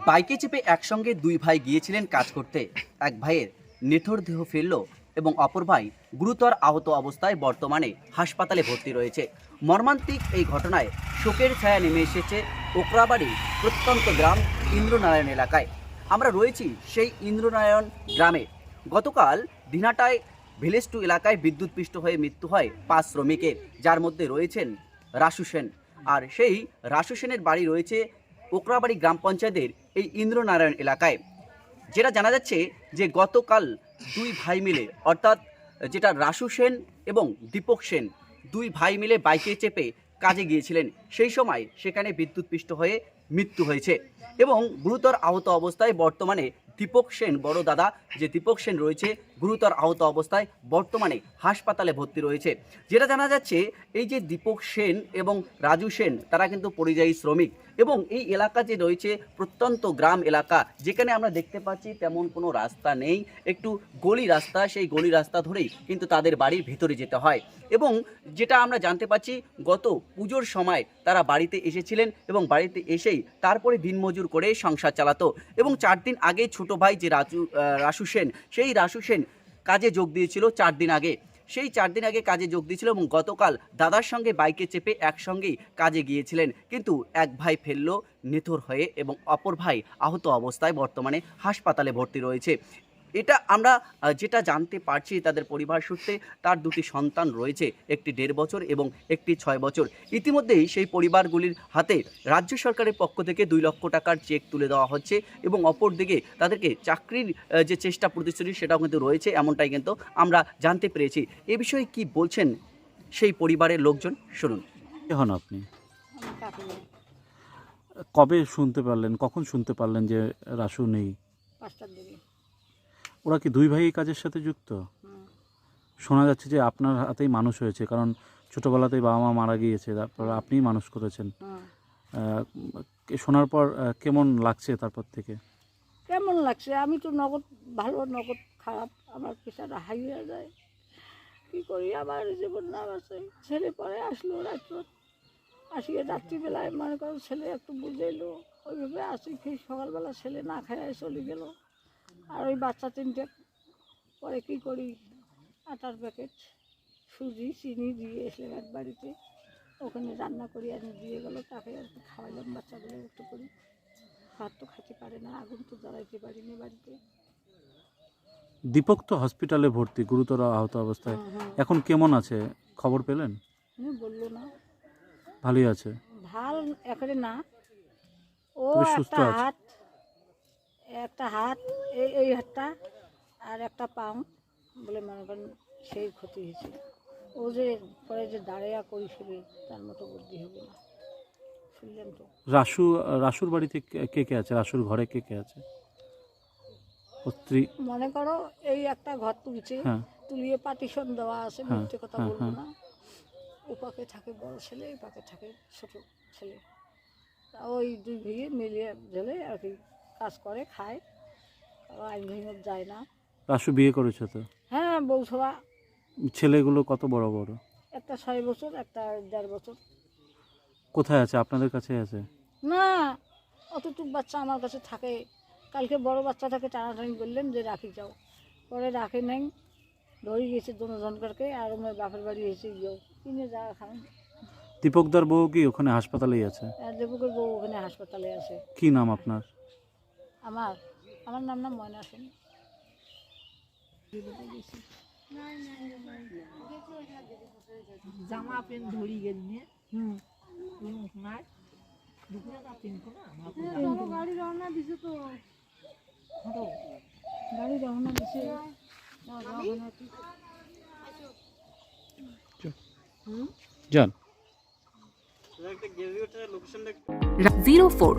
বাইকে চেপে একসঙ্গে দুই ভাই গিয়েছিলেন কাজ করতে। এক ভাইয়ের নিথর দেহ ফেলল এবং অপর ভাই গুরুতর আহত অবস্থায় বর্তমানে হাসপাতালে ভর্তি রয়েছে। মর্মান্তিক এই ঘটনায় শোকের ছায়া নেমে এসেছে ওকরাবাড়ি প্রত্যন্ত গ্রাম ইন্দ্রনারায়ণ এলাকায়। আমরা রয়েছি সেই ইন্দ্রনারায়ণ গ্রামে। গতকাল দিনাটায় ভিলেজ 2 এলাকায় বিদ্যুৎপৃষ্ট হয়ে মৃত্যু হয় 5 শ্রমিকের, যার মধ্যে রয়েছেন রাসু সেন। আর সেই রাসু সেনের বাড়ি রয়েছে ওকরাবাড়ি গ্রাম পঞ্চায়েতের এই ইন্দ্রনারায়ণ এলাকায়। যেটা জানা যাচ্ছে যে গতকাল দুই ভাই মিলে, অর্থাৎ যেটা রাসু সেন এবং দীপক সেন, দুই ভাই মিলে বাইকে চেপে কাজে গিয়েছিলেন। সেই সময় সেখানে বিদ্যুৎপৃষ্ট হয়ে মৃত্যু হয়েছে এবং গুরুতর আহত অবস্থায় বর্তমানে দীপক সেন, বড় দাদা যে দীপক সেন রয়েছে, গুরুতর আহত অবস্থায় বর্তমানে হাসপাতালে ভর্তি রয়েছে। যেটা জানা যাচ্ছে এই যে দীপক সেন এবং রাজু সেন তারা কিন্তু পরিযায়ী শ্রমিক এবং এই এলাকা যে রয়েছে প্রত্যন্ত গ্রাম এলাকা, যেখানে আমরা দেখতে পাচ্ছি তেমন কোনো রাস্তা নেই, একটু গলি রাস্তা, সেই গলি রাস্তা ধরেই কিন্তু তাদের বাড়ির ভিতরে যেতে হয়। এবং যেটা আমরা জানতে পাচ্ছি গত পুজোর সময় তারা বাড়িতে এসেছিলেন এবং বাড়িতে এসেই তারপরে দিনমজুর করে সংসার চালাতো। এবং 4 দিন আগে ছোট ভাই যে রাসু সেন, সেই রাসু সেন কাজে যোগ দিয়েছিল 4 দিন আগে। সেই 4 দিন আগে কাজে যোগ দিয়েছিল এবং গতকাল দাদার সঙ্গে বাইকে চেপে একসঙ্গেই কাজে গিয়েছিলেন, কিন্তু এক ভাই ফেললো নিথর হয়ে এবং অপর ভাই আহত অবস্থায় বর্তমানে হাসপাতালে ভর্তি রয়েছে। এটা আমরা যেটা জানতে পারছি তাদের পরিবার সূত্রে, তার 2টি সন্তান রয়েছে, একটি 1.5 বছর এবং একটি 6 বছর। ইতিমধ্যেই সেই পরিবারগুলির হাতে রাজ্য সরকারের পক্ষ থেকে 2 লক্ষ টাকার চেক তুলে দেওয়া হচ্ছে এবং অপর দিকে তাদেরকে চাকরির যে চেষ্টা প্রতিশ্রুতি সেটাও কিন্তু রয়েছে, এমনটাই কিন্তু আমরা জানতে পেরেছি। এ বিষয়ে কি বলছেন সেই পরিবারের লোকজন, শুনুন। কে হন আপনি? কবে শুনতে পারলেন, কখন শুনতে পারলেন যে রাসু নেই? 5টার দিকে। ওরা কি দুই ভাই এই কাজের সাথে যুক্ত? শোনা যাচ্ছে যে আপনার হাতেই মানুষ হয়েছে, কারণ ছোটোবেলাতেই বাবা মা মারা গিয়েছে, তারপর আপনিই মানুষ করেছেন। শোনার পর কেমন লাগছে তারপর থেকে? কেমন লাগছে, আমি তো নগদ ভালো, নগদ খারাপ, আমার পেশাটা হাই হয়ে যায়। কী করি, আমার জীবন না আছে। ছেলে পরে আসলো রাত্র, আসিয়ে রাত্রিবেলায় মনে করো ছেলে একটু বুঝাইলো, ওইভাবে আসি, খেয়ে সকালবেলা ছেলে না খায় চলে গেল। আর ওই বাচ্চা 3টে পরে কী করি, আটার প্যাকেট, সুজি, চিনি দিয়ে এসলাম এক বাড়িতে, ওখানে রান্না করি এনে দিয়ে গেল, তাকে আর কি খাওয়ালাম বাচ্চাগুলো একটু করি। ভাত তো খেতে পারে না, আগুন তো জ্বালাইতে পারিনি বাড়িতে। দীপক তো হসপিটালে ভর্তি, গুরুতর আহত অবস্থায়। এখন কেমন আছে খবর পেলেন? বললো না, ভালোই আছে। ভাল এখানে না, ও সুস্থ আছে। একটা হাত এই হাতটা আর একটা পাও বলে মনে করেন সেই ক্ষতি হয়েছে। ও যে পরে যে দাঁড়াইয়া করেছিল তার মতো বুদ্ধি হবে না, শুনলেন তো। রাসুর বাড়িতে কে কে আছে? রাসুর ঘরে কে কে আছে? স্ত্রী মনে করো এই একটা ঘর তুলছে, তুলিয়ে পার্টিশন দেওয়া আছে, মিথ্যে কথা বলবো না। ও পাকে থাকে বড় ছেলে, এই পাকে থাকে ছোট ছেলে। ওই 2 ভাইয়ে মিলিয়ে ঝেলে আর কি কাজ করে, খায়, আইন ভেঙে যায় না। রাসু বিয়ে করেছে তো? হ্যাঁ, বউ সবা। ছেলেগুলো কত বড় বড়? একটা 6 বছর, একটা 1.5 বছর। কোথায় আছে? আপনাদের কাছে আছে? না, অতটুক বাচ্চা আমার কাছে থাকে। কালকে বড় বাচ্চাটাকে টানাটানি করলেন যে রাখি যাও, পরে রাখি নাই, ধরে গেছে দুজনকারকে, আর আমার বাপের বাড়ি এসে গিয়েও কিনে যা খান। দীপকদার বউ কি ওখানে হাসপাতালেই আছে? দেবকের বউ ওখানে হাসপাতালে আছে। কি নাম আপনার? আমার নাম না ময়না সেন। জামা প্যান্ট ধরি গেলি গাড়ি রওনা দিছে তো, গাড়ি রওনা দিছে। যান। 04